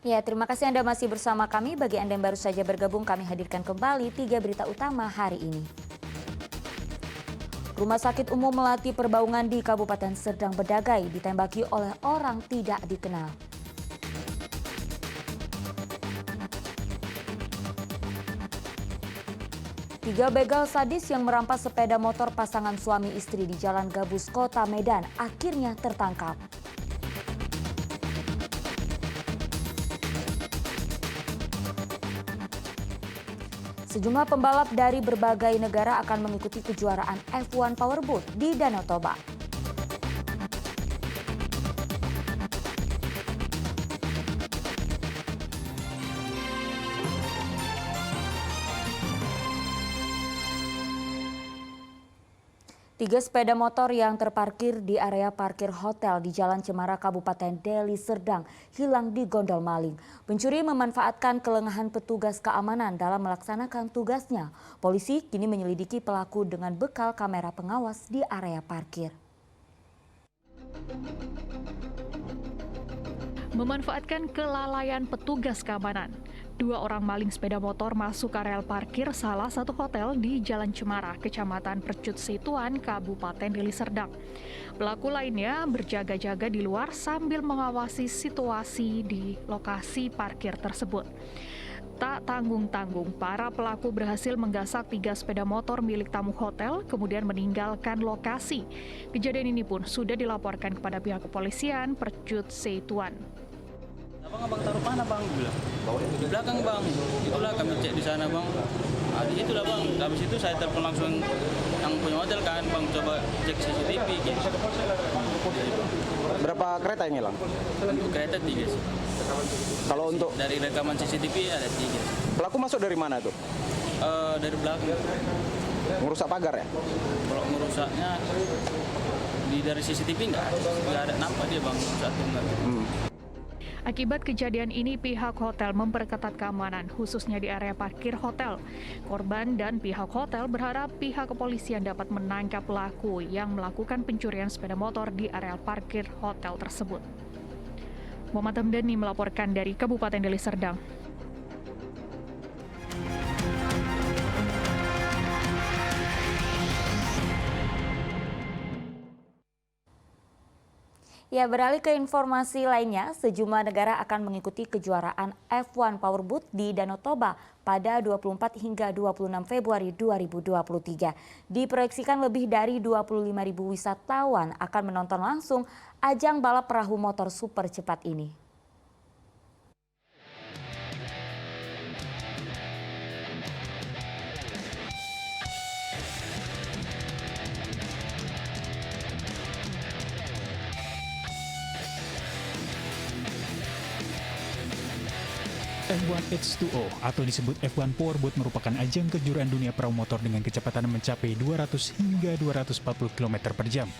Ya, terima kasih Anda masih bersama kami. Bagi Anda yang baru saja bergabung, kami hadirkan kembali 3 berita utama hari ini. Rumah Sakit Umum Melati Perbaungan di Kabupaten Serdang Bedagai ditembaki oleh orang tidak dikenal. Tiga begal sadis yang merampas sepeda motor pasangan suami istri di Jalan Gabus, Kota Medan akhirnya tertangkap. Sejumlah pembalap dari berbagai negara akan mengikuti kejuaraan F1 Powerboat di Danau Toba. Tiga sepeda motor yang terparkir di area parkir hotel di Jalan Cemara, Kabupaten Deli Serdang hilang di gondol maling. Pencuri memanfaatkan kelengahan petugas keamanan dalam melaksanakan tugasnya. Polisi kini menyelidiki pelaku dengan bekal kamera pengawas di area parkir. Memanfaatkan kelalaian petugas keamanan, dua orang maling sepeda motor masuk areal parkir salah satu hotel di Jalan Cemara, Kecamatan Percut Situan, Kabupaten Deli Serdang. Pelaku lainnya berjaga-jaga di luar sambil mengawasi situasi di lokasi parkir tersebut. Tak tanggung-tanggung, para pelaku berhasil menggasak tiga sepeda motor milik tamu hotel, kemudian meninggalkan lokasi. Kejadian ini pun sudah dilaporkan kepada pihak kepolisian Percut Situan. Abang taruh mana bang? Di belakang bang. Itulah kami cek di sana bang. Di itulah bang. Habis itu saya telepon langsung yang punya hotel kan bang, coba cek CCTV gitu. Berapa kereta yang hilang? Untuk kereta 3 sih. Kalau untuk dari rekaman CCTV ada 3. pelaku masuk dari mana tuh? Dari belakang. Ngerusak pagar ya? Kalau merusaknya dari CCTV nggak ada nampak dia bang. Satu enggak. Akibat kejadian ini, pihak hotel memperketat keamanan, khususnya di area parkir hotel. Korban dan pihak hotel berharap pihak kepolisian dapat menangkap pelaku yang melakukan pencurian sepeda motor di area parkir hotel tersebut. Muhammad Hamdani melaporkan dari Kabupaten Deli Serdang. Ya, beralih ke informasi lainnya, sejumlah negara akan mengikuti kejuaraan F1 Powerboat di Danau Toba pada 24 hingga 26 Februari 2023. Diproyeksikan lebih dari 25.000 wisatawan akan menonton langsung ajang balap perahu motor super cepat ini. F1 H2O atau disebut F1 Powerboat merupakan ajang kejuaraan dunia perahu motor dengan kecepatan mencapai 200 hingga 240 km per jam.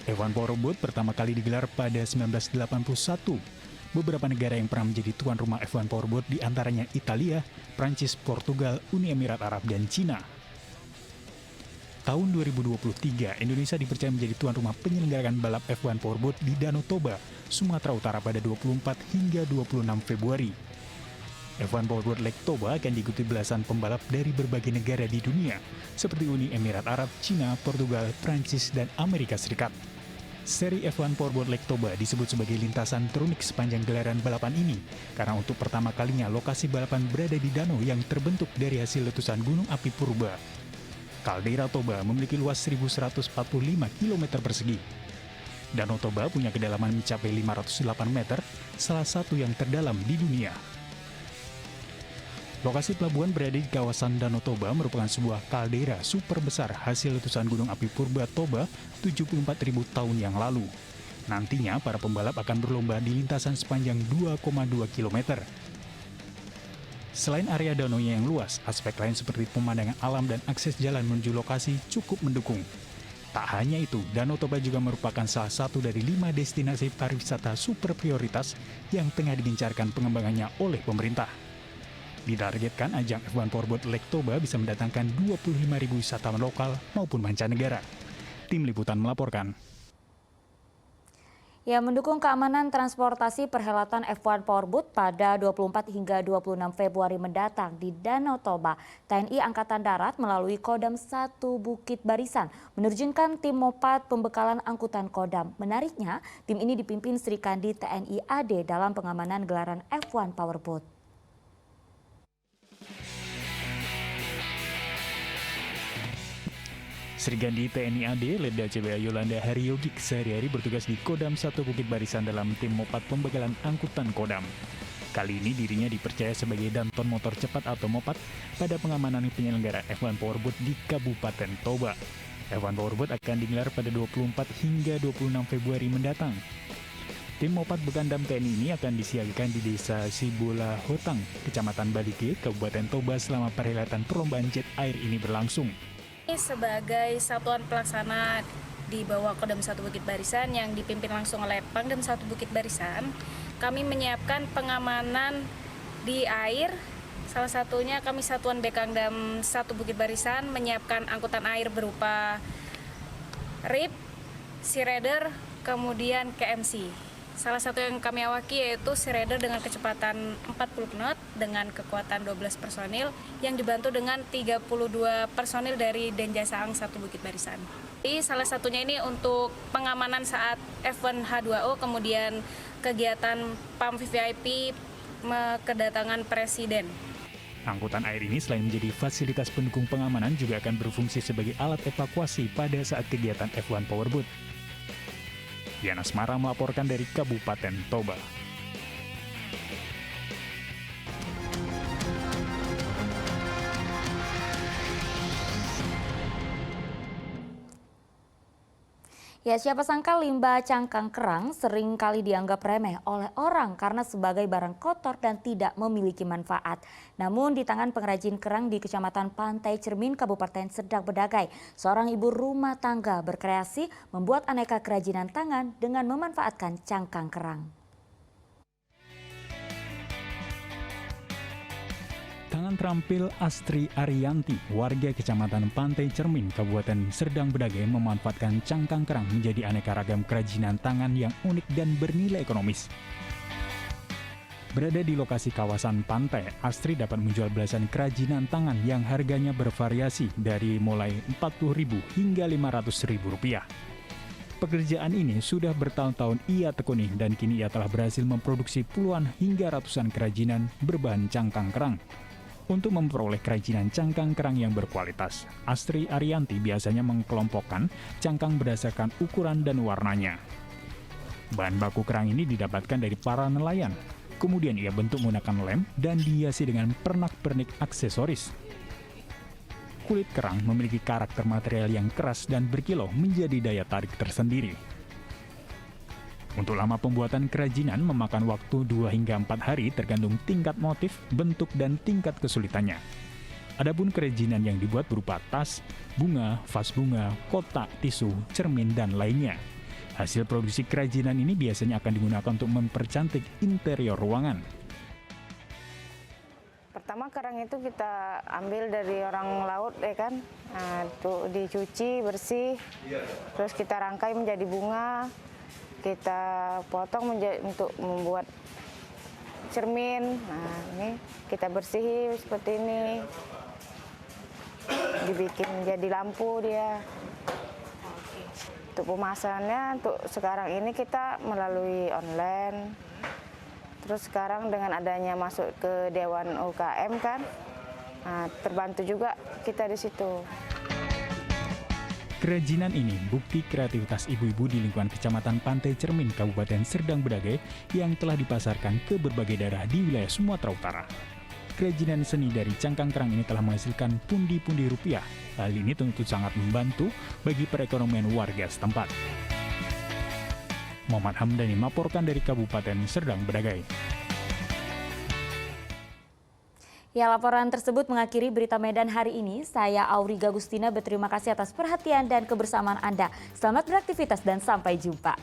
F1 Powerboat pertama kali digelar pada 1981. Beberapa negara yang pernah menjadi tuan rumah F1 Powerboat diantaranya Italia, Prancis, Portugal, Uni Emirat Arab, dan Cina. Tahun 2023, Indonesia dipercaya menjadi tuan rumah penyelenggaraan balap F1 Powerboat di Danau Toba, Sumatera Utara pada 24 hingga 26 Februari. F1 Powerboat Lake Toba akan diikuti belasan pembalap dari berbagai negara di dunia, seperti Uni Emirat Arab, Cina, Portugal, Prancis, dan Amerika Serikat. Seri F1 Powerboat Lake Toba disebut sebagai lintasan terunik sepanjang gelaran balapan ini, karena untuk pertama kalinya lokasi balapan berada di danau yang terbentuk dari hasil letusan gunung api purba. Kaldera Toba memiliki luas 1.145 km persegi. Danau Toba punya kedalaman mencapai 508 meter, salah satu yang terdalam di dunia. Lokasi pelabuhan berada di kawasan Danau Toba merupakan sebuah kaldera super besar hasil letusan gunung api purba Toba 74.000 tahun yang lalu. Nantinya para pembalap akan berlomba di lintasan sepanjang 2,2 km. Selain area danau yang luas, aspek lain seperti pemandangan alam dan akses jalan menuju lokasi cukup mendukung. Tak hanya itu, Danau Toba juga merupakan salah satu dari 5 destinasi pariwisata super prioritas yang tengah digencarkan pengembangannya oleh pemerintah. Ditargetkan ajang F1 Powerboat Lake Toba bisa mendatangkan 25.000 wisatawan lokal maupun mancanegara. Tim Liputan melaporkan. Ya, mendukung keamanan transportasi perhelatan F1 Powerboat pada 24 hingga 26 Februari mendatang di Danau Toba, TNI Angkatan Darat melalui Kodam 1 Bukit Barisan menerjunkan tim Mopad pembekalan angkutan Kodam. Menariknya, tim ini dipimpin Sri Kandi TNI AD dalam pengamanan gelaran F1 Powerboat. Sri Kandi TNI AD, Letda CBA Yolanda Haryogik sehari-hari bertugas di Kodam 1 Bukit Barisan dalam tim Mopad pembegalan angkutan Kodam. Kali ini dirinya dipercaya sebagai danton motor cepat atau Mopad pada pengamanan penyelenggara F1 Powerboat di Kabupaten Toba. F1 Powerboat akan digelar pada 24 hingga 26 Februari mendatang. Tim Mopad Bekandam TNI ini akan disiagakan di Desa Sibola Hotang, Kecamatan Balike, Kabupaten Toba selama perhelatan perlombaan jet air ini berlangsung. Sebagai satuan pelaksana di bawah Kodam 1 Bukit Barisan yang dipimpin langsung oleh Pangdam 1 Bukit Barisan, kami menyiapkan pengamanan di air. Salah satunya kami Satuan Bekandam 1 Bukit Barisan menyiapkan angkutan air berupa RIP, Sea Raider, kemudian KMC. Salah satu yang kami awaki yaitu Sea Raider dengan kecepatan 40 knot dengan kekuatan 12 personil yang dibantu dengan 32 personil dari Denjasang 1 Bukit Barisan. Jadi salah satunya ini untuk pengamanan saat F1 H2O, kemudian kegiatan PAM VVIP kedatangan Presiden. Angkutan air ini selain menjadi fasilitas pendukung pengamanan juga akan berfungsi sebagai alat evakuasi pada saat kegiatan F1 Powerboat. Yana Asmara melaporkan dari Kabupaten Toba. Ya, siapa sangka limbah cangkang kerang sering kali dianggap remeh oleh orang karena sebagai barang kotor dan tidak memiliki manfaat. Namun di tangan pengrajin kerang di Kecamatan Pantai Cermin, Kabupaten Serdang Bedagai, seorang ibu rumah tangga berkreasi membuat aneka kerajinan tangan dengan memanfaatkan cangkang kerang. Tangan terampil Astri Ariyanti, warga Kecamatan Pantai Cermin, Kabupaten Serdang Bedagai memanfaatkan cangkang kerang menjadi aneka ragam kerajinan tangan yang unik dan bernilai ekonomis. Berada di lokasi kawasan pantai, Astri dapat menjual belasan kerajinan tangan yang harganya bervariasi dari mulai Rp40.000 hingga Rp500.000. Pekerjaan ini sudah bertahun-tahun ia tekuni dan kini ia telah berhasil memproduksi puluhan hingga ratusan kerajinan berbahan cangkang kerang. Untuk memperoleh kerajinan cangkang kerang yang berkualitas, Astri Ariyanti biasanya mengkelompokkan cangkang berdasarkan ukuran dan warnanya. Bahan baku kerang ini didapatkan dari para nelayan. Kemudian ia bentuk menggunakan lem dan dihiasi dengan pernak-pernik aksesoris. Kulit kerang memiliki karakter material yang keras dan berkilau menjadi daya tarik tersendiri. Untuk lama pembuatan kerajinan memakan waktu 2 hingga 4 hari tergantung tingkat motif, bentuk, dan tingkat kesulitannya. Adapun kerajinan yang dibuat berupa tas, bunga, vas bunga, kotak, tisu, cermin, dan lainnya. Hasil produksi kerajinan ini biasanya akan digunakan untuk mempercantik interior ruangan. Pertama kerang itu kita ambil dari orang laut ya kan, nah, itu dicuci bersih, terus kita rangkai menjadi bunga. Kita potong untuk membuat cermin. Nah, ini kita bersihi seperti ini. Dibikin jadi lampu dia. Untuk pemasannya, untuk sekarang ini kita melalui online. Terus sekarang dengan adanya masuk ke Dewan UKM kan, nah, terbantu juga kita di situ. Kerajinan ini bukti kreativitas ibu-ibu di lingkungan Kecamatan Pantai Cermin, Kabupaten Serdang Bedagai yang telah dipasarkan ke berbagai daerah di wilayah Sumatera Utara. Kerajinan seni dari cangkang kerang ini telah menghasilkan pundi-pundi rupiah. Hal ini tentu sangat membantu bagi perekonomian warga setempat. Muhammad Hamdani melaporkan dari Kabupaten Serdang Bedagai. Ya, laporan tersebut mengakhiri berita Medan hari ini. Saya Auriga Gustina berterima kasih atas perhatian dan kebersamaan Anda. Selamat beraktivitas dan sampai jumpa.